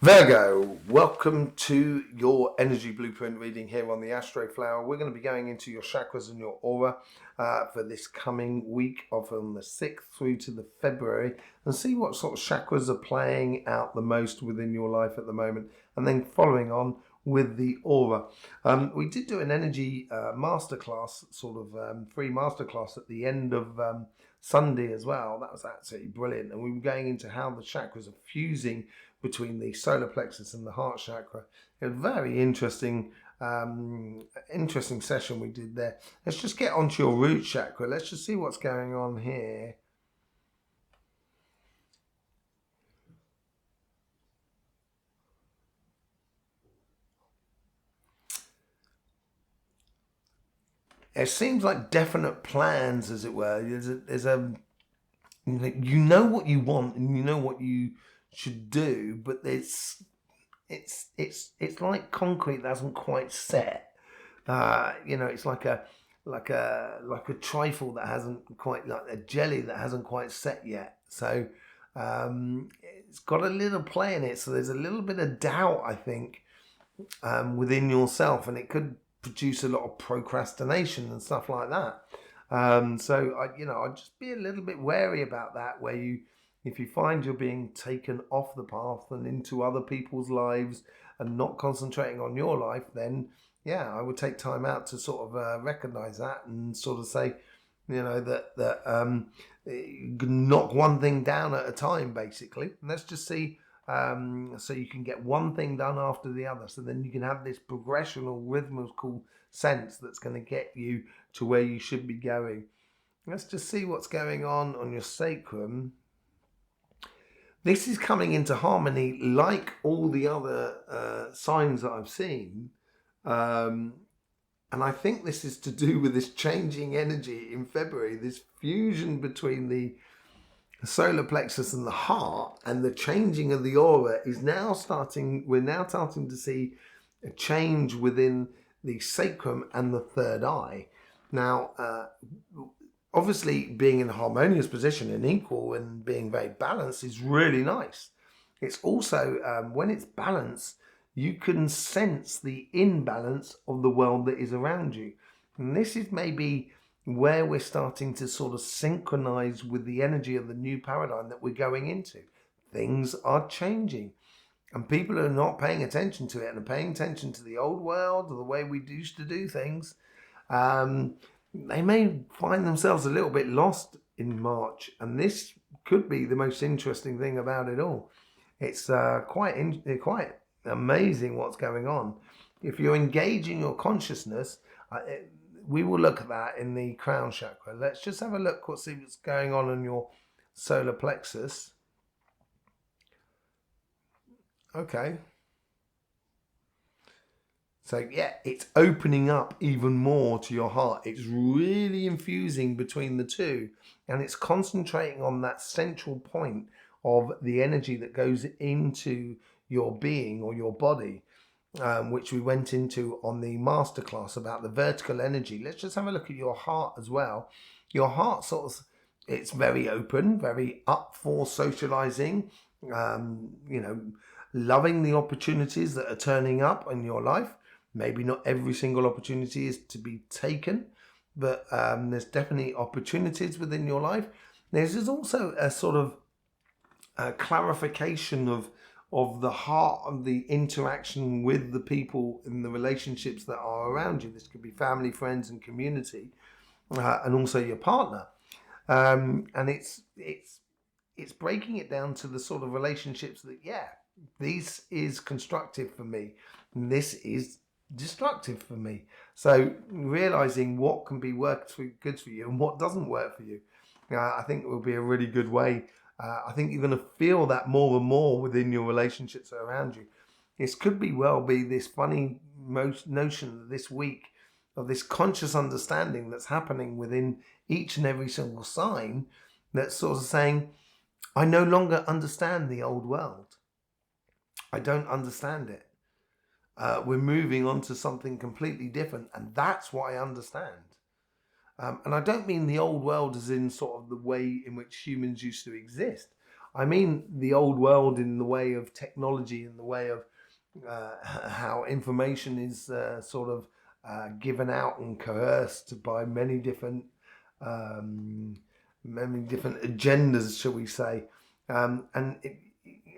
Virgo, welcome to your energy blueprint reading here on the Astroflower. We're going to be going into your chakras and your aura for this coming week from the 6th through to the February and see what sort of chakras are playing out the most within your life at the moment, and then following on with the aura. We did do an energy masterclass, sort of free masterclass at the end of Sunday as well. That was absolutely brilliant, and we were going into how the chakras are fusing between the solar plexus and the heart chakra. A very interesting session we did there. Let's just get onto your root chakra. Let's just see what's going on here. It seems like definite plans, as it were. You know what you want and you know what you should do, but it's like concrete that hasn't quite set. It's like a trifle that hasn't quite, like a jelly that hasn't quite set yet. So it's got a little play in it. So there's a little bit of doubt, I think, within yourself, and it could produce a lot of procrastination and stuff like that. So I'd just be a little bit wary about that, where if you find you're being taken off the path and into other people's lives and not concentrating on your life, then yeah, I would take time out to sort of recognize that and sort of say, that knock one thing down at a time, basically. And let's just see, so you can get one thing done after the other. So then you can have this progression or rhythmical sense that's going to get you to where you should be going. Let's just see what's going on your sacrum. This is coming into harmony like all the other signs that I've seen. And I think this is to do with this changing energy in February, this fusion between the solar plexus and the heart, and the changing of the aura is now starting. We're now starting to see a change within the sacrum and the third eye. Now, obviously, being in a harmonious position and equal and being very balanced is really nice. It's also, when it's balanced, you can sense the imbalance of the world that is around you. And this is maybe where we're starting to sort of synchronize with the energy of the new paradigm that we're going into. Things are changing, and people are not paying attention to it and are paying attention to the old world or the way we used to do things. They may find themselves a little bit lost in March, and this could be the most interesting thing about it all. It's quite amazing what's going on. If you're engaging your consciousness, we will look at that in the crown chakra. Let's just have a look, see what's going on in your solar plexus. Okay. So yeah, it's opening up even more to your heart. It's really infusing between the two, and it's concentrating on that central point of the energy that goes into your being or your body, which we went into on the masterclass about the vertical energy. Let's just have a look at your heart as well. Your heart it's very open, very up for socializing, loving the opportunities that are turning up in your life. Maybe not every single opportunity is to be taken, but there's definitely opportunities within your life. There's also a sort of clarification of the heart of the interaction with the people in the relationships that are around you. This could be family, friends, and community, and also your partner. And it's breaking it down to the sort of relationships that, this is constructive for me, and this is destructive for me. So realizing what can be good for you and what doesn't work for you, I think it will be a really good way. I think you're going to feel that more and more within your relationships around you. This could be this funny notion this week of this conscious understanding that's happening within each and every single sign, that's sort of saying, I no longer understand the old world. I don't understand it. We're moving on to something completely different, and that's what I understand. And I don't mean the old world as in sort of the way in which humans used to exist. I mean the old world in the way of technology, in the way of how information is sort of given out and coerced by um, many different agendas, shall we say? And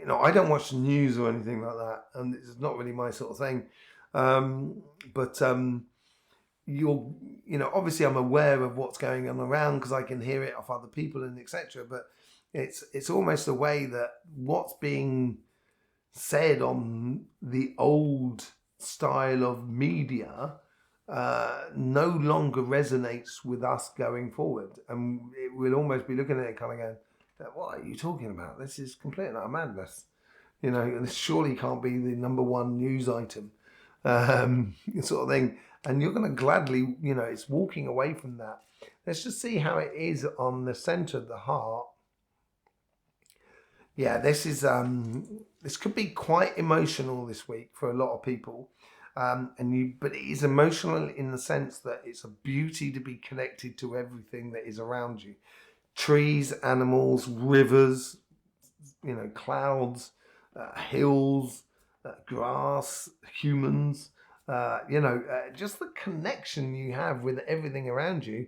I don't watch the news or anything like that, and it's not really my sort of thing. But obviously I'm aware of what's going on around because I can hear it off other people and etc. But it's almost a way that what's being said on the old style of media no longer resonates with us going forward, and we'll almost be looking at it kind of going, what are you talking about? This is complete and utter madness. This surely can't be the number one news item, sort of thing. And you're going to gladly, it's walking away from that. Let's just see how it is on the center of the heart. Yeah, this could be quite emotional this week for a lot of people. But it is emotional in the sense that it's a beauty to be connected to everything that is around you. Trees, animals, rivers, clouds, hills, grass, humans, just the connection you have with everything around you,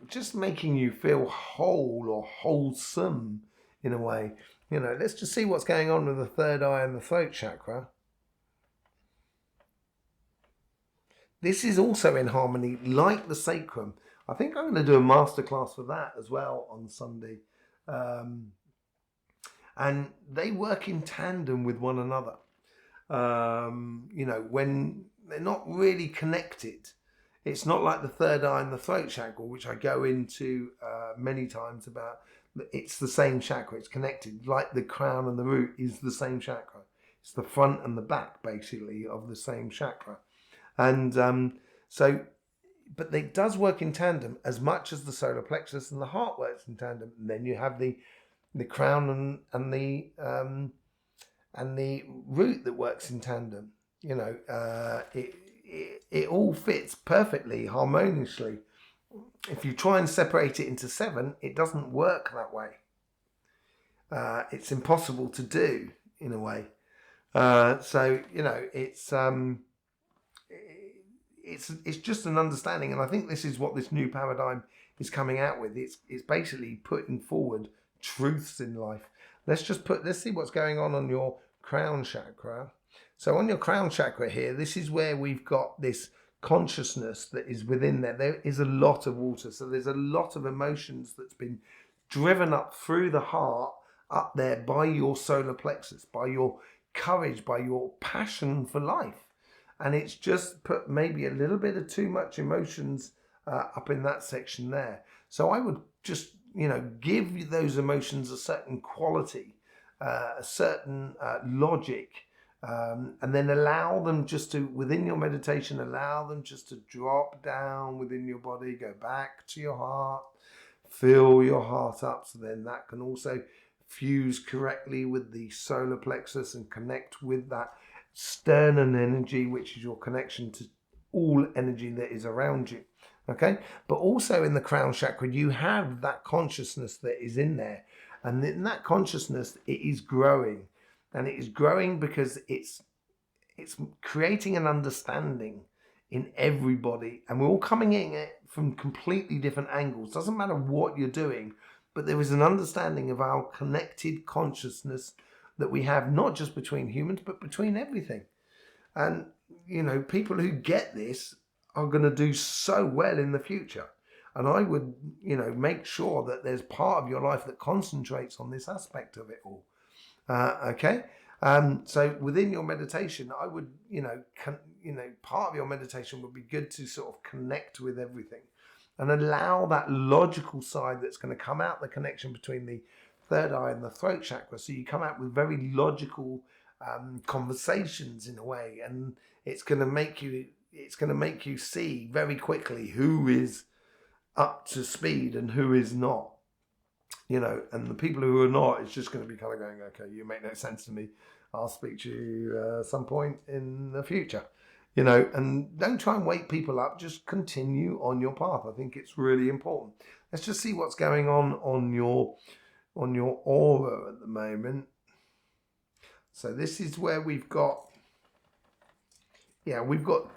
just making you feel whole or wholesome in a way. Let's just see what's going on with the third eye and the throat chakra. This is also in harmony, like the sacrum. I think I'm going to do a masterclass for that as well on Sunday. And they work in tandem with one another. When they're not really connected, it's not like the third eye and the throat chakra, which I go into many times about. It's the same chakra, it's connected, like the crown and the root is the same chakra. It's the front and the back, basically, of the same chakra. And but it does work in tandem as much as the solar plexus and the heart works in tandem. And then you have the crown and the root that works in tandem. It all fits perfectly, harmoniously. If you try and separate it into 7, it doesn't work that way. It's impossible to do in a way. It's just an understanding, and I think this is what this new paradigm is coming out with. It's basically putting forward truths in life. Let's see what's going on your crown chakra. So on your crown chakra here, this is where we've got this consciousness that is within there. There is a lot of water, so there's a lot of emotions that's been driven up through the heart, up there by your solar plexus, by your courage, by your passion for life. And it's just put maybe a little bit of too much emotions up in that section there. So I would just, give those emotions a certain quality, a certain logic, and then allow them just to, within your meditation, allow them just to drop down within your body, go back to your heart, fill your heart up. So then that can also fuse correctly with the solar plexus and connect with that sternum energy, which is your connection to all energy that is around you. Okay, but also in the crown chakra, you have that consciousness that is in there, and in that consciousness, it is growing, and it is growing because it's creating an understanding in everybody, and we're all coming in it from completely different angles. Doesn't matter what you're doing, but there is an understanding of our connected consciousness that we have, not just between humans, but between everything. And, people who get this are going to do so well in the future. And I would, make sure that there's part of your life that concentrates on this aspect of it all. Okay? So within your meditation, I would, part of your meditation would be good to sort of connect with everything and allow that logical side that's going to come out, the connection between the third eye and the throat chakra. So you come out with very logical conversations in a way, and it's going to make you see very quickly who is up to speed and who is not. And the people who are not, it's just going to be kind of going, okay, you make no sense to me. I'll speak to you at some point in the future. And don't try and wake people up. Just continue on your path. I think it's really important. Let's just see what's going on your on your aura at the moment. So this is where we've got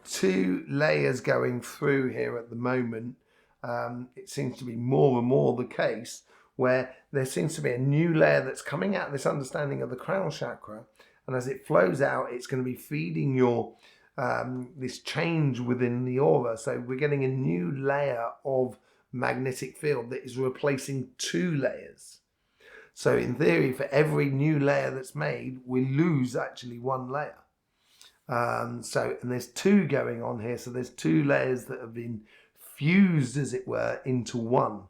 two layers going through here at the moment. It seems to be more and more the case where there seems to be a new layer that's coming out of this understanding of the crown chakra, and as it flows out, it's going to be feeding your this change within the aura. So we're getting a new layer of magnetic field that is replacing two layers. So in theory, for every new layer that's made, we lose actually one layer. And there's two going on here. So there's two layers that have been fused, as it were, into one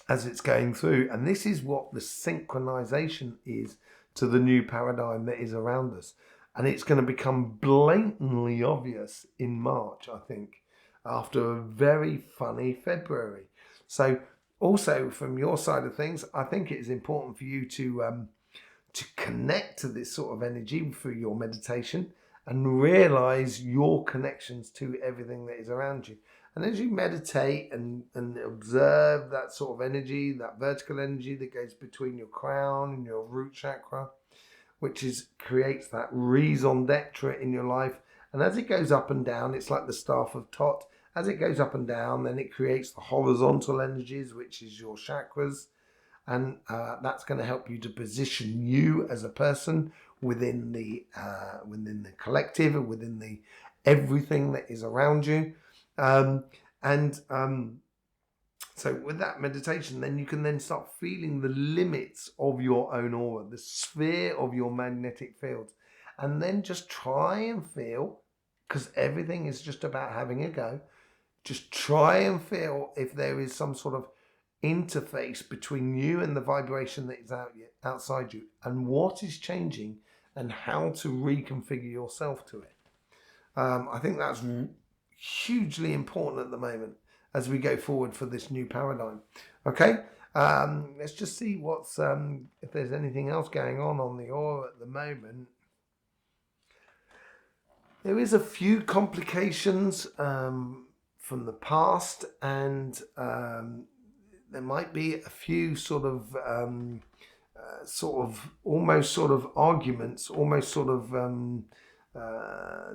as it's going through. And this is what the synchronization is to the new paradigm that is around us. And it's going to become blatantly obvious in March, I think, after a very funny February. So also from your side of things, I think it is important for you to connect to this sort of energy through your meditation and realize your connections to everything that is around you. And as you meditate and observe that sort of energy, that vertical energy that goes between your crown and your root chakra, which creates that raison d'etre in your life. And as it goes up and down, it's like the staff of Tot. As it goes up and down, then it creates the horizontal energies, which is your chakras. And that's going to help you to position you as a person within the collective, and within the everything that is around you. So with that meditation, then you can then start feeling the limits of your own aura, the sphere of your magnetic fields. And then just try and feel, because everything is just about having a go, just try and feel if there is some sort of interface between you and the vibration that is outside you, and what is changing and how to reconfigure yourself to it. I think that's hugely important at the moment as we go forward for this new paradigm. Okay, let's just see what's if there's anything else going on the aura at the moment. There is a few complications from the past, and there might be a few sort of arguments,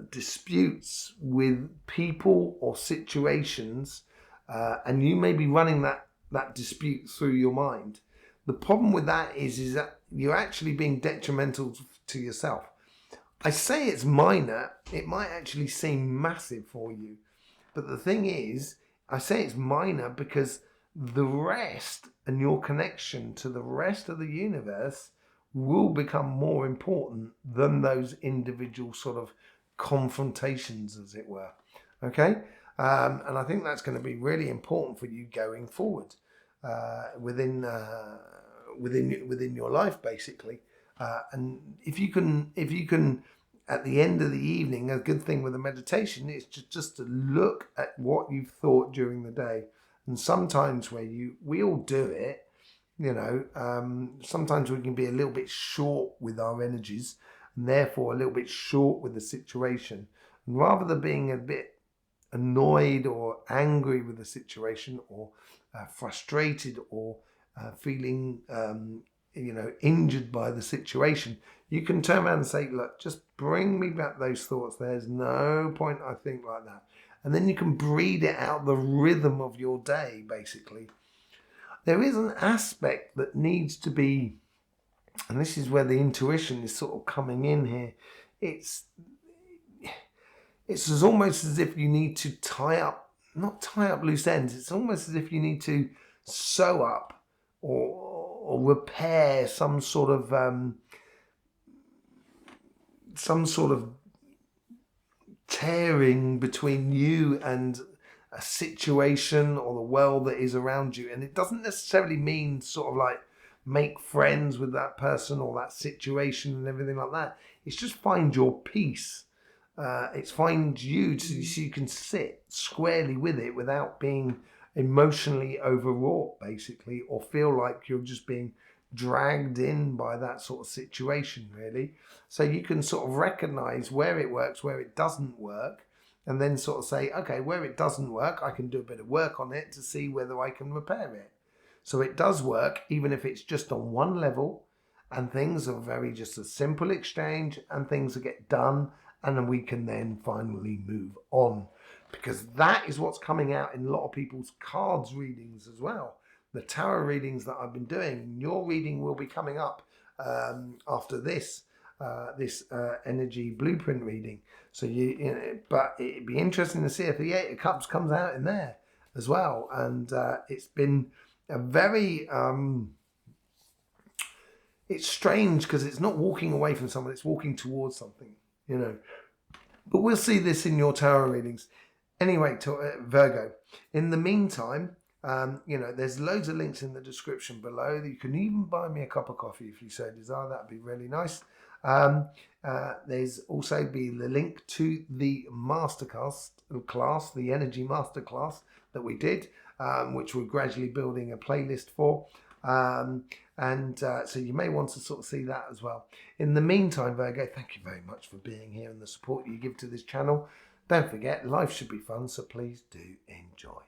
disputes with people or situations, and you may be running that dispute through your mind. The problem with that is that you're actually being detrimental to yourself. I say it's minor, it might actually seem massive for you. But the thing is, I say it's minor because the rest and your connection to the rest of the universe will become more important than those individual sort of confrontations, as it were. Okay? And I think that's going to be really important for you going forward within your life, basically. And if you can, at the end of the evening, a good thing with a meditation is just to look at what you've thought during the day. And sometimes we all do it, sometimes we can be a little bit short with our energies, and therefore a little bit short with the situation. And rather than being a bit annoyed or angry with the situation, or frustrated, or feeling injured by the situation, you can turn around and say, look, just bring me back those thoughts. There's no point I think like that. And then you can breathe it out the rhythm of your day, basically. There is an aspect that needs to be, and this is where the intuition is sort of coming in here. It's almost as if you need to not tie up loose ends. It's almost as if you need to sew up or repair some sort of tearing between you and a situation or the world that is around you. And it doesn't necessarily mean sort of like make friends with that person or that situation and everything like that. It's just find your peace. It's find you so you can sit squarely with it without being emotionally overwrought, basically, or feel like you're just being dragged in by that sort of situation, really. So you can sort of recognize where it works, where it doesn't work, and then sort of say, okay, where it doesn't work, I can do a bit of work on it to see whether I can repair it. So it does work, even if it's just on one level, and things are very just a simple exchange, and things get done, and then we can then finally move on. Because that is what's coming out in a lot of people's cards readings as well. The tarot readings that I've been doing, your reading will be coming up after this energy blueprint reading. So but it'd be interesting to see if the Eight of Cups comes out in there as well. And it's been a very it's strange because it's not walking away from someone, it's walking towards something, But we'll see this in your tarot readings. Anyway, Virgo, in the meantime, there's loads of links in the description below. You can even buy me a cup of coffee if you so desire. That'd be really nice. There's also be the link to the masterclass, the energy masterclass that we did, which we're gradually building a playlist for. So you may want to sort of see that as well. In the meantime, Virgo, thank you very much for being here and the support you give to this channel. Don't forget, life should be fun, so please do enjoy.